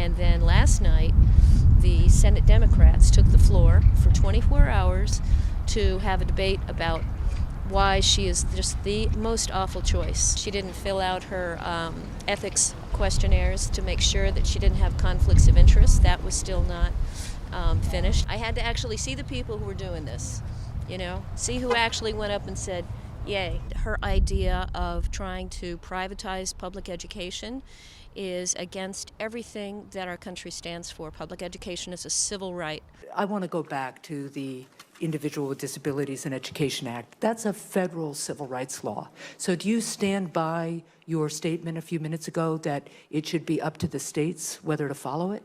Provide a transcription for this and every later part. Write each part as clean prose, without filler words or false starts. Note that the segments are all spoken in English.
And then last night, the Senate Democrats took the floor for 24 hours to have a debate about why she is just the most awful choice. She didn't fill out her ethics questionnaires to make sure that she didn't have conflicts of interest. That was still not finished. I had to actually see the people who were doing this, see who actually went up and said, yay. Her idea of trying to privatize public education is against everything that our country stands for. Public education is a civil right. I want to go back to the Individual with Disabilities in Education Act. That's a federal civil rights law. So do you stand by your statement a few minutes ago that it should be up to the states whether to follow it?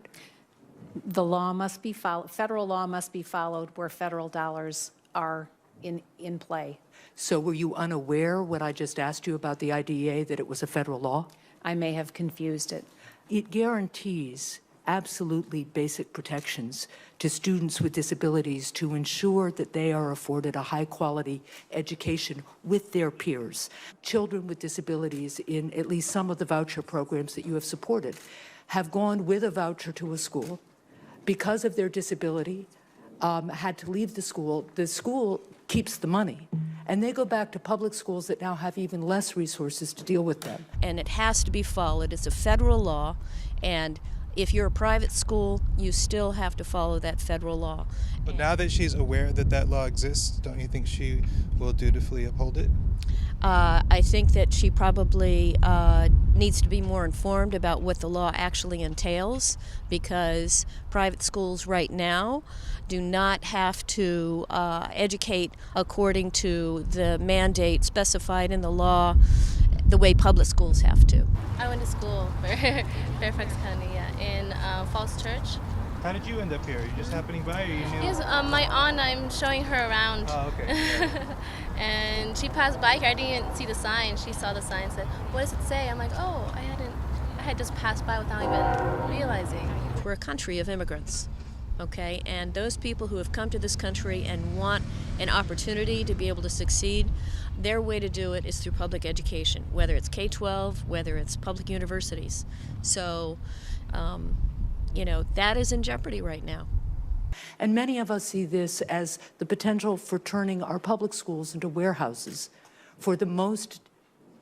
The law must be followed, federal law must be followed where federal dollars are in play. So were you unaware when I just asked you about the IDEA that it was a federal law? I may have confused it. It guarantees absolutely basic protections to students with disabilities to ensure that they are afforded a high-quality education with their peers. Children with disabilities in at least some of the voucher programs that you have supported have gone with a voucher to a school because of their disability, had to leave the school. The school keeps the money, and they go back to public schools that now have even less resources to deal with them. And it has to be followed. It's a federal law, and if you're a private school, you still have to follow that federal law. But now that she's aware that that law exists, don't you think she will dutifully uphold it? I think that she probably needs to be more informed about what the law actually entails, because private schools right now do not have to educate according to the mandate specified in the law the way public schools have to. I went to school for Fairfax County, in Falls Church. How did you end up here? Are you just happening by, or you knew? Yes, my aunt, I'm showing her around. Oh, okay. And she passed by here. I didn't see the sign. She saw the sign and said, "What does it say?" I'm like, "Oh, I had just passed by without even realizing." We're a country of immigrants, okay? And those people who have come to this country and want an opportunity to be able to succeed, their way to do it is through public education, whether it's K-12, whether it's public universities. So, that is in jeopardy right now. And many of us see this as the potential for turning our public schools into warehouses for the most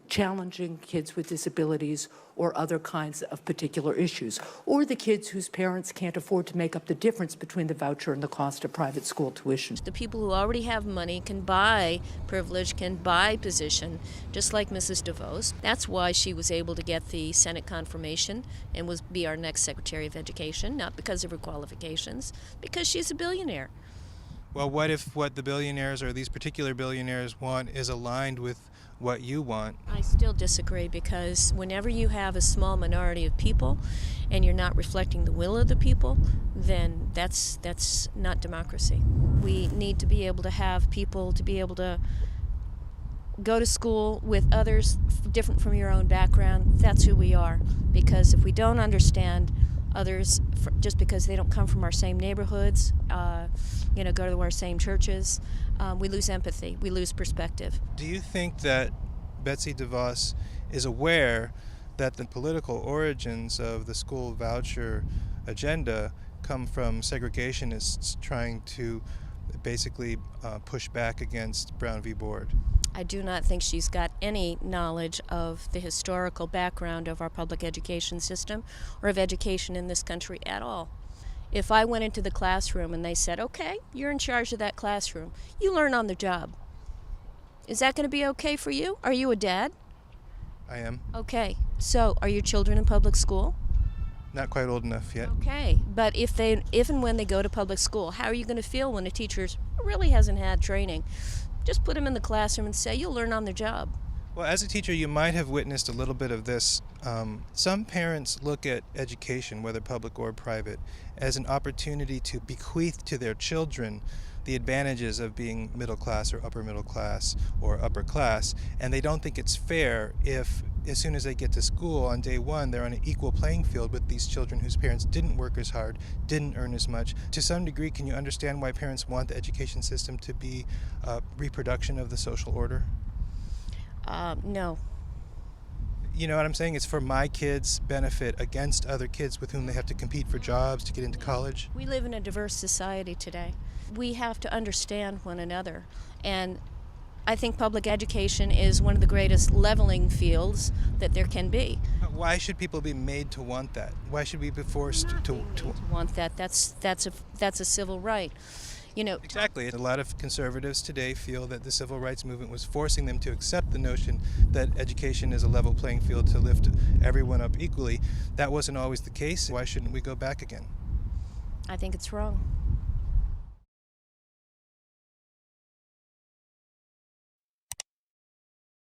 challenging kids with disabilities or other kinds of particular issues, or the kids whose parents can't afford to make up the difference between the voucher and the cost of private school tuition. The people who already have money can buy privilege, can buy position, just like Mrs. DeVos. That's why she was able to get the Senate confirmation and be our next Secretary of Education, not because of her qualifications, because she's a billionaire. Well, what if what the billionaires or these particular billionaires want is aligned with what you want? I still disagree, because whenever you have a small minority of people and you're not reflecting the will of the people, then that's not democracy. We need to be able to have people to be able to go to school with others different from your own background. That's who we are, because if we don't understand others just because they don't come from our same neighborhoods, go to our same churches, we lose empathy, we lose perspective. Do you think that Betsy DeVos is aware that the political origins of the school voucher agenda come from segregationists trying to basically push back against Brown v. Board? I do not think she's got any knowledge of the historical background of our public education system or of education in this country at all. If I went into the classroom and they said, "Okay, you're in charge of that classroom, you learn on the job," is that going to be okay for you? Are you a dad? I am. Okay, so are your children in public school? Not quite old enough yet. Okay, but if and when they go to public school, how are you going to feel when a teacher really hasn't had training? Just put them in the classroom and say, you'll learn on the job. Well, as a teacher, you might have witnessed a little bit of this. Some parents look at education, whether public or private, as an opportunity to bequeath to their children the advantages of being middle class or upper middle class or upper class, and they don't think it's fair if, as soon as they get to school on day one, they're on an equal playing field with these children whose parents didn't work as hard, didn't earn as much. To some degree, can you understand why parents want the education system to be a reproduction of the social order? No. You know what I'm saying? It's for my kids' benefit against other kids with whom they have to compete for jobs to get into college. We live in a diverse society today. We have to understand one another. And I think public education is one of the greatest leveling fields that there can be. But why should people be made to want that? Why should we be forced to Want that? That's a civil right. You know, Exactly. A lot of conservatives today feel that the civil rights movement was forcing them to accept the notion that education is a level playing field to lift everyone up equally. That wasn't always the case. Why shouldn't we go back again? I think it's wrong.